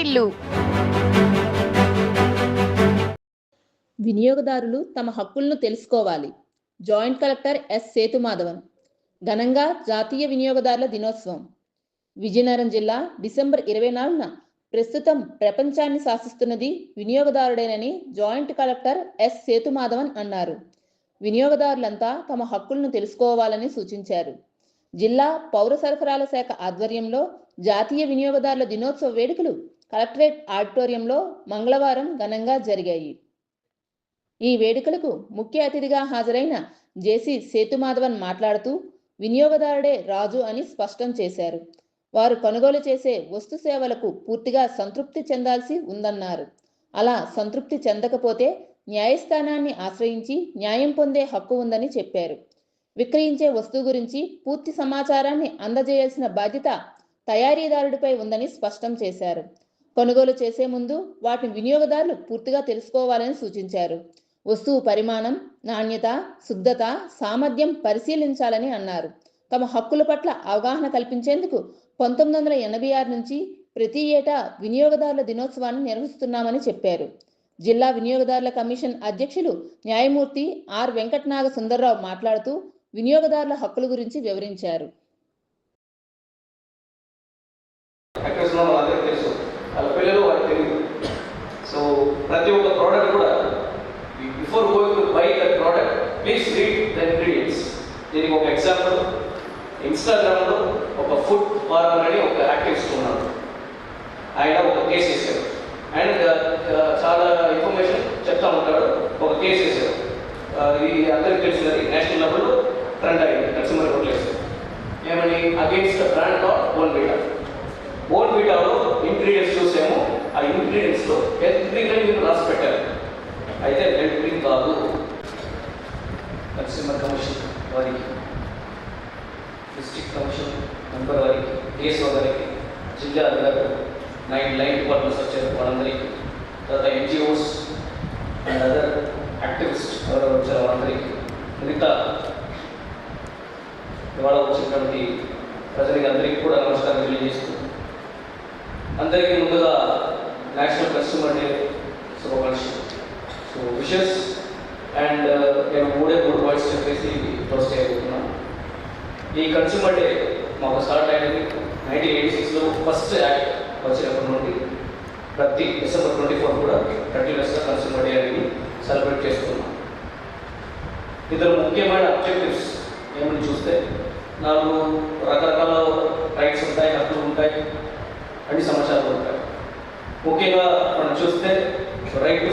వాకిళ్లు. వినియోగదారులు తమ హక్కులను తెలుసుకోవాలి. Joint collector S Sethumadhavan. ఘనంగా జాతీయ వినియోగదారుల దినోత్సవం. విజయనగరం జిల్లా డిసెంబర్ 24న ప్రస్తుతం ప్రపంచాన్ని శాసిస్తున్నది వినియోగదారుడేనని జాయింట్ కలెక్టర్ ఎస్ సేతుమాధవన్ అన్నారు. వినియోగదారులంతా తమ హక్కులను తెలుసుకోవాలని సూచించారు. జిల్లా పౌర సరఫరాల శాఖ ఆధ్వర్యంలో జాతీయ వినియోగదారుల దినోత్సవ వేడుకలు కలెక్టరేట్ ఆడిటోరియంలో మంగళవారం ఘనంగా జరిగాయి. ఈ వేడుకలకు ముఖ్య అతిథిగా హాజరైన జేసీ సేతుమాధవన్ మాట్లాడుతూ వినియోగదారుడే రాజు అని స్పష్టం చేశారు. వారు కొనుగోలు చేసే వస్తు సేవలకు పూర్తిగా సంతృప్తి చెందాల్సి ఉందన్నారు. అలా సంతృప్తి చెందకపోతే న్యాయస్థానాన్ని ఆశ్రయించి న్యాయం పొందే హక్కు ఉందని చెప్పారు. విక్రయించే వస్తువు గురించి పూర్తి సమాచారాన్ని అందజేయాల్సిన బాధ్యత తయారీదారుడిపై ఉందని స్పష్టం చేశారు. కొనుగోలు చేసే ముందు వాటిని వినియోగదారులు పూర్తిగా తెలుసుకోవాలని సూచించారు. వస్తువు పరిమాణం, నాణ్యత, శుద్ధత, సామర్థ్యం పరిశీలించాలని అన్నారు. తమ హక్కుల పట్ల అవగాహన కల్పించేందుకు 1986 నుంచి ప్రతి ఏటా వినియోగదారుల దినోత్సవాన్ని నిర్వహిస్తున్నామని చెప్పారు. జిల్లా వినియోగదారుల కమిషన్ అధ్యక్షులు న్యాయమూర్తి ఆర్ వెంకటనాగ సుందర్రావు మాట్లాడుతూ వినియోగదారుల హక్కుల గురించి వివరించారు. సో ప్రతి ఒక్క ప్రోడక్ట్ కూడా before going to buy that product please read the ingredients. దీనికి ఒక ఎగ్జాంపుల్, ఇన్స్టాగ్రామ్లో ఒక ఫుడ్ ఫార్మర్ అని ఒక యాక్టివిస్ట్ ఉన్నాడు. ఆయన ఒక కేసు వేశారు. ఆయన చాలా ఇన్ఫర్మేషన్ చెప్తా ఉంటాడు. ఒక కేసు వేశారు. ఇది అందరికీ తెలిసినది, నేషనల్ లెవెల్లో ట్రెండ్ అయింది. కన్స్యూమర్ కోర్టులో వేశారు. ఏమని? Against the brand of Bournvita. బోర్న్విటాలో ఇంగ్రీడియంట్స్ చూసాము. ఆ ఇంగ్రీడియంట్స్లో ఎవ్రీథింగ్ రాసి పెట్టారు. అయితే ఎవ్రీథింగ్ కాదు. కన్స్యూమర్ కమిషన్ వారికి, డిస్ట్రిక్ట్ కమిషన్ మెంబర్ వారికి, కేసు వారికి, జిల్లా అధికారులు, 9 లైన్ డిపార్ట్మెంట్స్ వచ్చారు వాళ్ళందరికీ, తర్వాత ఎన్జిఓస్ అండ్ అదర్ యాక్టివిస్ట్ ఎవరు వచ్చారు వాళ్ళందరికీ, మిగతా ఇవాళ వచ్చినటువంటి ప్రజలకి అందరికీ కూడా నమస్కారం తెలియజేస్తూ, అందరికీ ముందుగా నేషనల్ కన్స్యూమర్ డే శుభాకాంక్షలు. సో విషెస్ అండ్ నేను 3 పాయింట్స్ చెప్పేసి క్లోజ్ చేయబోతున్నాను. ఈ కన్స్యూమర్ డే మాకు స్టార్ట్ అయ్యేది 1986లో ఫస్ట్ యాక్ట్ వచ్చినప్పటి నుండి ప్రతి డిసెంబర్ 24 కూడా కంటిన్యూస్గా కన్స్యూమర్ డే అనేది సెలబ్రేట్ చేస్తున్నాం. ఇందులో ముఖ్యమైన అబ్జెక్టివ్స్ ఏమని చూస్తే 4 రకరకాల రైట్స్ ఉంటాయి, హక్కులు ఉంటాయి, అన్ని సమాచారాలు ఉంటాయి. ముఖ్యంగా మనం చూస్తే right to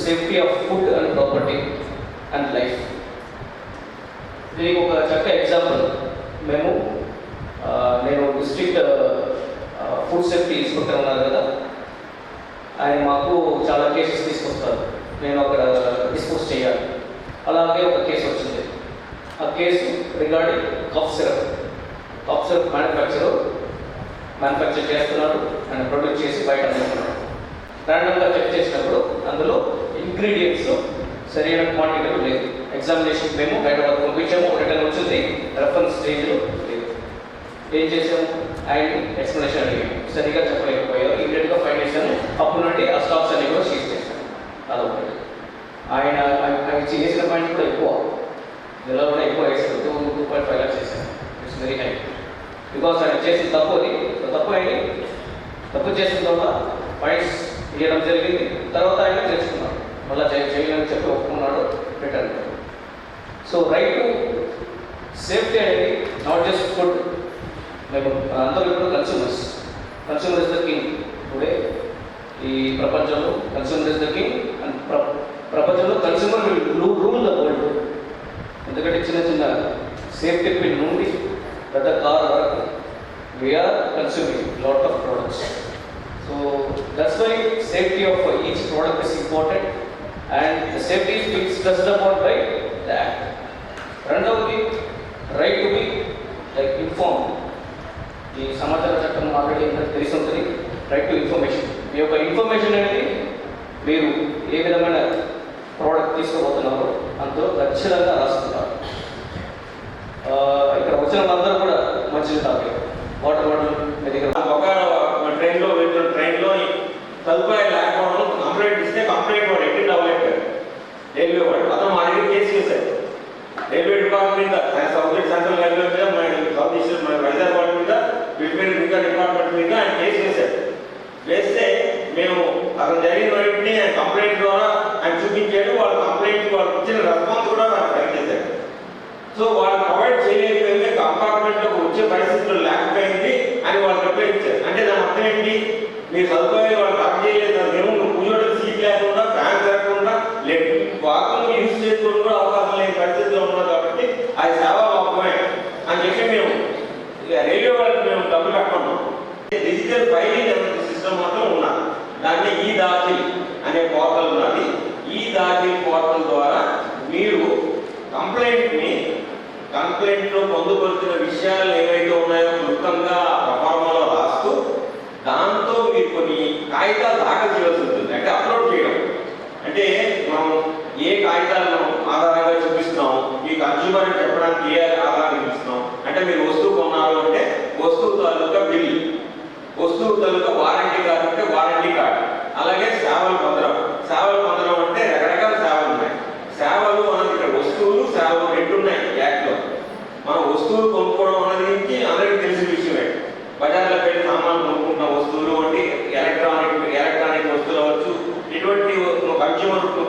safety of food and property and life. దీనికి ఒక చక్కటి ఎగ్జాంపుల్, నేను డిస్ట్రిక్ట్ ఫుడ్ సేఫ్టీ ఇన్స్పెక్టర్ ఉన్నారు కదా, ఆయన మాకు చాలా కేసెస్ తీసుకొస్తారు. నేను అక్కడ డిస్పోజ్ చేయాలి. అలాగే ఒక కేసు వచ్చింది. ఆ case regarding cough syrup manufacture చేస్తున్నాడు అండ్ ప్రొడ్యూస్ చేసి బయట అమ్ముతున్నాడు. ర్యాండమ్గా చెక్ చేసినప్పుడు అందులో ఇంగ్రీడియంట్స్ సరైన క్వాంటిటీలో లేదు. ఎగ్జామినేషన్ మేము హైదరాబాద్ పంపించాము. రిటర్న్ వచ్చింది, రెఫరెన్స్ స్టేజ్లో లేదు. ఏం చేసాము? ఆయన ఎక్స్ప్లెనేషన్ అడిగాము. సరిగా చెప్పలేకపోయారు. ఇమీడియట్గా ఫైన్ చేశాను. అప్పుడు నుండి ఆ స్టాక్స్ అన్ని కూడా సీజ్ చేశాను. అదొకటి. ఆయన చేసిన పాయింట్స్ కూడా ఎక్కువ, ఇలా కూడా ఎక్కువ వేసారు. 2.5 lakhs చేశాను. It's very high. బికాస్ ఆయన చేసిన తప్పు చేసిన తర్వాత పాయింట్స్ ఇవ్వడం జరిగింది. తర్వాత ఆయన తెలుసుకున్నాడు, మళ్ళీ చేయాలని చెప్పి ఒప్పుకున్నాడు, return. So right to safety అనేది నాట్ జస్ట్ ఫుడ్. మేము అందరూ ఇప్పుడు consumer is the king. Today ఈ ప్రపంచంలో consumer is the king and ప్రపంచంలో consumer will rule the world. ఎందుకంటే చిన్న సేఫ్టీ పిన్ నుండి పెద్ద కార్ వరకు we're consuming lot of products. So that's why safety of each product is important and the safety is being stressed upon by the act. రెండవది right to B inform. ఈ సమాచార చట్టం already తెలిసి ఉంటుంది. Right to information. మీ యొక్క information అనేది మీరు ఏ విధమైన ప్రోడక్ట్ తీసుకోబోతున్నారో అందులో ఖచ్చితంగా రాస్తున్నారు. ఇక్కడ వచ్చిన వాళ్ళందరూ కూడా మంచిది తాగే వాటర్ బాటిల్ మీ దగ్గర ఒక ట్రైన్లో సదుపాయాలు లేకపోవడం కంప్లైంట్ ఇస్తే కంప్లైంట్ వాడు అటెండ్ అవ్వలేదు రైల్వే వాడు. అతను మా దగ్గర కేసు చేశారు. రైల్వే డిపార్ట్మెంట్ మీద సౌత్ సెంట్రల్ రైల్వే మీద మన సౌత్ ఈస్ట్ మన వైజాగ్ వాడి మీద వీటి మీద డిపార్ట్మెంట్ మీద ఆయన కేసు చేశారు. వేస్తే మేము అతను జరిగిన వాటిని ఆయన కంప్లైంట్ ద్వారా ఆయన చూపించాడు. వాళ్ళ కంప్లైంట్ వాళ్ళకి ఇచ్చిన రెస్పాన్స్ కూడా నాకు ట్రై చేశాడు. సో వాళ్ళు ప్రొవైడ్ చేయలేకపోయింది, కంపార్ట్మెంట్లోకి వచ్చే పరిస్థితులు లేకపోయింది అని వాళ్ళు రిప్లై ఇచ్చారు. అంటే దాని అర్థం ఏంటి? మీ సదుపాయాలు వాళ్ళు కరెక్ట్ చేయలేదు, మేము నువ్వు కూర్చోవడం సీట్ లేకుండా ఫ్యాన్ లేకుండా వాకులు యూజ్ చేసుకోవడం కూడా అవకాశం లేని పరిస్థితిలో ఉన్నాం కాబట్టి అది సేవా లోపమే అని చెప్పి మేము రైల్వే వాళ్ళకి మేము డబ్బులు కట్టుకున్నాం. డిజిటల్ ఫైలింగ్ అనే సిస్టమ్ మాత్రం ఉన్నది. దాంట్లో ఈ దాఖిల్ అనే పోర్టల్ ఉన్నది. ఈ దాఖిల్ పోర్టల్ ద్వారా మీరు కంప్లైంట్లో పొందుపరిచిన విషయాలు ఏవైతే ఉన్నాయో క్లుప్తంగా ప్రఫార్మాలో రాస్తూ దాంతో మీరు కొన్ని కాగితాలు దాఖలు చేయాల్సి ఉంటుంది. అంటే అప్లోడ్ చేయడం అంటే మనం ఏ కాగితాలు మనం ఆధారంగా చూపిస్తున్నాం, ఈ కన్స్యూమర్ అని చెప్పడానికి ఏ ఆధారంగా చూపిస్తున్నాం అంటే మీరు వస్తువు కొన్నారు అంటే వస్తువు తాలూకా బిల్, వస్తువు తాలూకా వారంటీ కార్డు అంటే వారంటీ కార్డు, అలాగే సేవలు పొందడం. సేవలు పొందడం అంటే రకరకాల సేవలు ఉన్నాయి. సేవలు మనకి ఇక్కడ వస్తువులు సేవలు రెండు ఉన్నాయి యాక్ట్లో. మనం వస్తువులు కొనుక్కోవడం అనేది అందరికీ తెలిసిన విషయమే. బజార్లో వెళ్ళి సామాన్లు కొనుక్కుంటున్న వస్తువులు అంటే ఎలక్ట్రానిక్ వస్తువులు అవ్వచ్చు, ఇటువంటి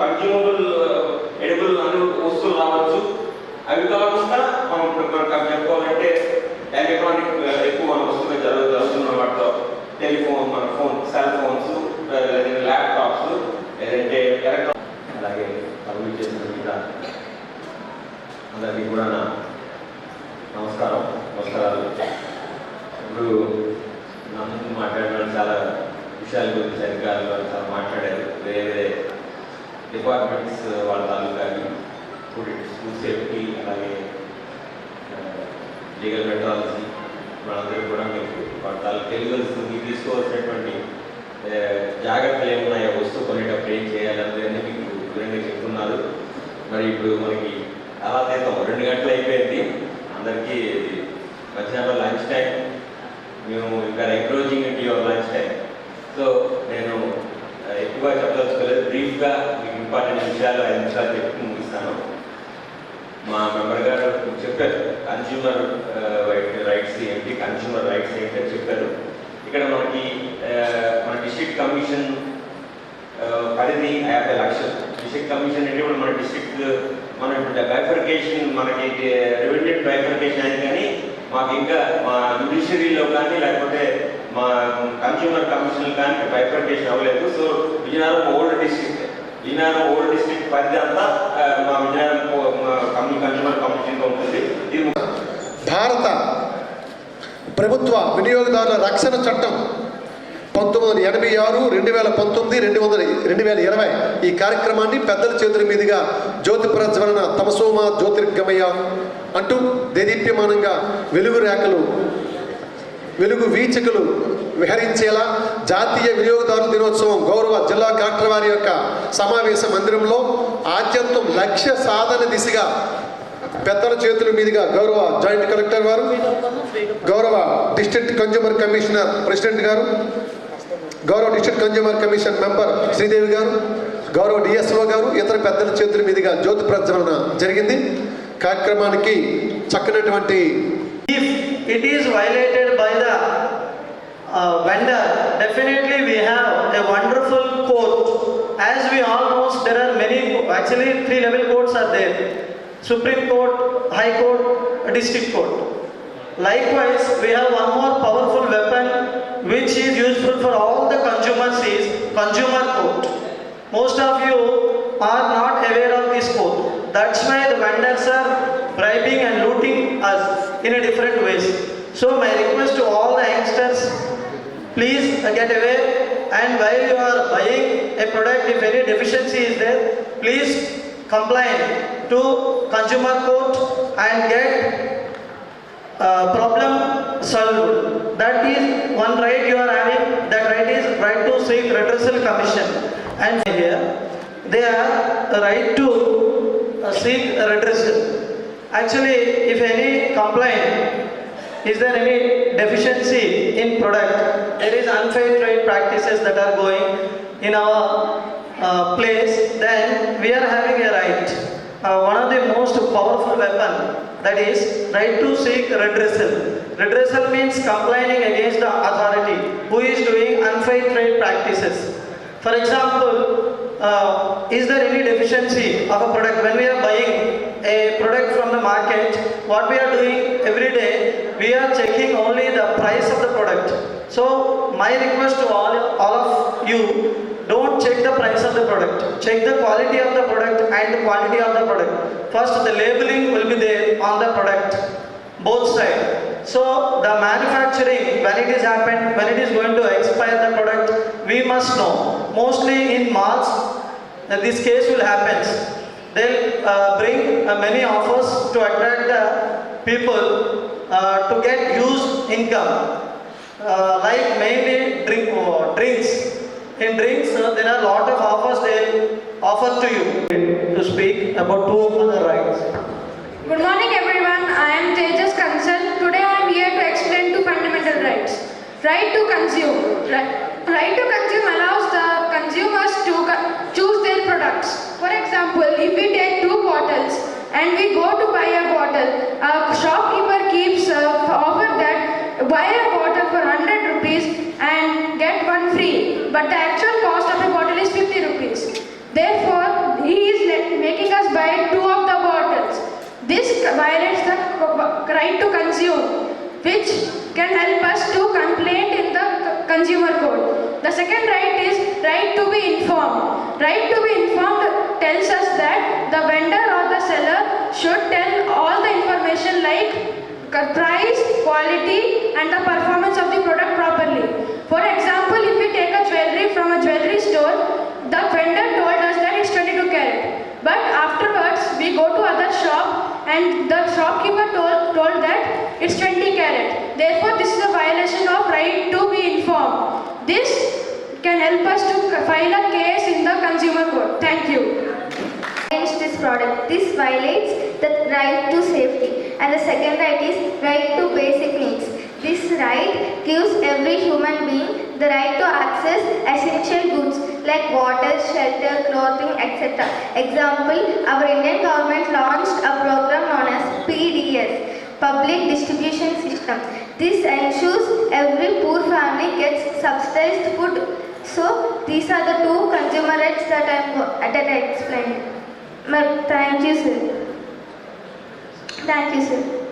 కన్జ్యూమబుల్ ఎడిబుల్ అన్ని వస్తువులు రావచ్చు. అవి కాకుండా మనం ఇప్పుడు చెప్పుకోవాలంటే ఎలక్ట్రానిక్ ఎక్కువ మన వస్తువులు జరుగుతున్న వాటిలో టెలిఫోన్, మన ఫోన్, సెల్ ఫోన్స్, ల్యాప్టాప్స్, లేదంటే ఎలక్ట్రానిక్, అలాగే అభివృద్ధి చేసిన మీద అందరికీ కూడా నమస్కారాలు. ఇప్పుడు నా ముందు మాట్లాడిన చాలా విషయాల గురించి అధికారులు చాలా మాట్లాడారు. వేరే డిపార్ట్మెంట్స్ వాళ్ళ తాలూకా స్కూల్ సేఫ్టీ, అలాగే లీగల్ మెట్రాలజీ వాళ్ళందరూ కూడా మీకు వాళ్ళ తాలూకా తెలుగు తీసుకోవాల్సినటువంటి జాగ్రత్తలు ఏమున్నాయో, వస్తువు కొనేటప్పుడు ఏం చేయాలనేది మీకు వివరంగా చెప్తున్నారు. మరి ఇప్పుడు మనకి చాలా తీర్థం 2 గంటలు అయిపోయింది. అందరికీ మధ్యాహ్నం లంచ్ టైం. మేము ఇంకా ఎంక్రోచింగ్ ఇంటి లంచ్ టైం. సో నేను ఎక్కువగా చెప్పదలుచుకోలేదు. బ్రీఫ్గా మీకు ఇంపార్టెంట్ విషయాలు 5 నిమిషాలు చెప్పి ముగిస్తాను. మా మెంబర్ గారు చెప్పారు కన్స్యూమర్ రైట్స్ ఏంటి, కన్స్యూమర్ రైట్స్ ఏంటి అని చెప్పారు. ఇక్కడ మనకి మన డిస్ట్రిక్ట్ కమిషన్ పరిధి 50 లక్షలు. డిస్ట్రిక్ట్ కమిషన్ అంటే ఇప్పుడు మన డిస్ట్రిక్ట్ మనం ఇప్పుడు బైఫర్కేషన్, మనకి రెవెన్యూ బైఫర్కేషన్ అయింది, కానీ మాకు ఇంకా మా జ్యుడిషియరీలో కానీ లేకపోతే మా కన్స్యూమర్ కమిషన్ కానీ బైఫర్కేషన్ అవ్వలేదు. సో విజయనగరం ఓల్డ్ డిస్ట్రిక్ట్ పరిధి అంతా మా విజయనగరం కన్స్యూమర్ కమిషన్గా ఉంటుంది. ఇది భారత ప్రభుత్వ వినియోగదారుల రక్షణ చట్టం 1986, 2019, 2020 ఈ కార్యక్రమాన్ని పెద్దల చేతుల మీదుగా జ్యోతి ప్రజ్వలన తమసోమ జ్యోతిర్గమయ అంటూ దేదీప్యమానంగా వెలుగు వీచికలు విహరించేలా జాతీయ వినియోగదారుల దినోత్సవం గౌరవ జిల్లా కలెక్టర్ వారి యొక్క సమావేశ మందిరంలో ఆద్యంతం లక్ష్య సాధన దిశగా పెద్దల చేతుల మీదుగా గౌరవ జాయింట్ కలెక్టర్ వారు, గౌరవ డిస్ట్రిక్ట్ కన్జ్యూమర్ కమిషనర్ ప్రెసిడెంట్ గారు, గౌరవ district consumer commission member Sridevi గారు, గౌరవ డిఎస్ఓ గారు, ఇతర పెద్దల చేతుల మీదుగా జ్యోతి ప్రజ్వలన జరిగింది. కార్యక్రమానికి చక్కనటువంటి If it is violated by the vendor, definitely we have a wonderful court. As we all know, there are many, actually 3-level courts are there. Supreme Court, High Court, District Court. Likewise, we have one more powerful weapon which is useful for all the consumers is Consumer Court. Most of you are not aware of this court. That's why the vendors are bribing and looting us in a different ways. So my request to all the youngsters, please get aware, and while you are buying a product, if any deficiency is there, please complain to Consumer Court and get problem solved. That is one right you are having. That right is right to seek redressal commission. And here they are right to seek redressal. Actually, if any complaint is there any deficiency in product? There is unfair trade practices that are going in our place, then we are having a right. One of the most powerful weapon, that is right to seek redressal. Redressal means complaining against the authority who is doing unfair trade practices. For example, is there any deficiency of a product? When we are buying a product from the market, what we are doing every day, we are checking only the price of the product. So my request to all of you, don't check the price of the product. Check the quality of the product and the quantity of the product. First, the labeling will be there on the product, both sides. So the manufacturing, when it is happened, when it is going to expire the product, we must know. Mostly in malls, this case will happen. They'll bring many offers to attract the people to get used income. Like mainly drinks. In drinks, there are a lot of offers they offer to you. To speak about two other rights. Good morning everyone, I am Tejas Kansal. Today I am here to explain two fundamental rights. Right to consume. Right to consume allows the consumers to choose their products. For example, if we take two bottles and we go to buy a bottle, a shopkeeper keeps offer that buy a bottle for 100 rupees and get one free. But the actual cost of a bottle is 50 rupees. Therefore, he is making us buy two of the bottles. This violates the right to consume, which can help us to complain in the consumer code. The second right is right to be informed. Right to be informed tells us that the vendor or the seller should tell all the information like price, quality and the performance of the product properly. For example, if we take a jewelry from a jewelry store, the vendor told us that it's 22 carat. But afterwards, we go to other shop and the shopkeeper told that it's 20 carat. Therefore, this is a violation of right to be informed. This can help us to file a case in the consumer court. Thank you. Against this product, this violates the right to safety, and the second right is right to basic needs. This right gives every human being the right to access essential goods like water, shelter, clothing, etc. Example, our Indian government launched a program known as PDS, Public Distribution System. This ensures every poor family gets subsidized food. So these are the two consumer rights that I explained. Thank you, sir. Thank you, sir.